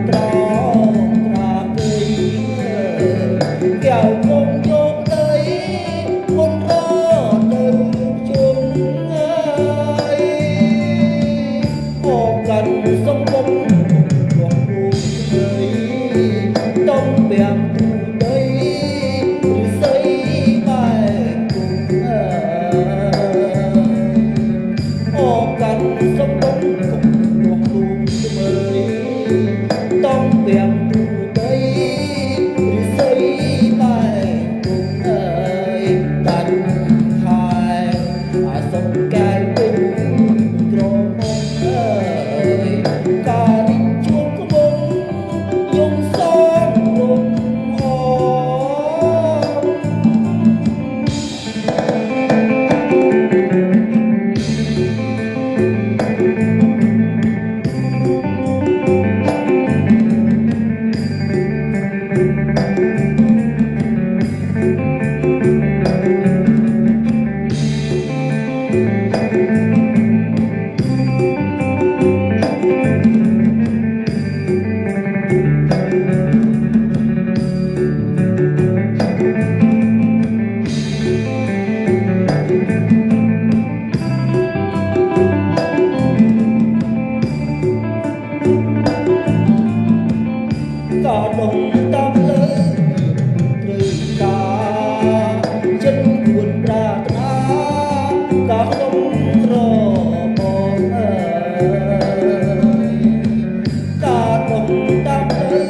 ត្រង់ត្រាពីកែវគង់យកទៅគុនរទៅជុំហើយអបកាន់សុំគុំលោកគ្រូស្រីតំពាំងទូដីឬស្អីបែកគុំអបកាន់សុំគុំលោកគ្រូស្រីតំពាំងទូដីឬស្អីបែកគុំដាច់ហើយអាសុំកែពេញក្រមុំការនេះជួបក្បួនយំសងរំអក៏ដុំតាមលើត្រូវការចិនគួនប្រាថ្នាក៏ដុំត្របងអើយក៏ដុំតាមលើ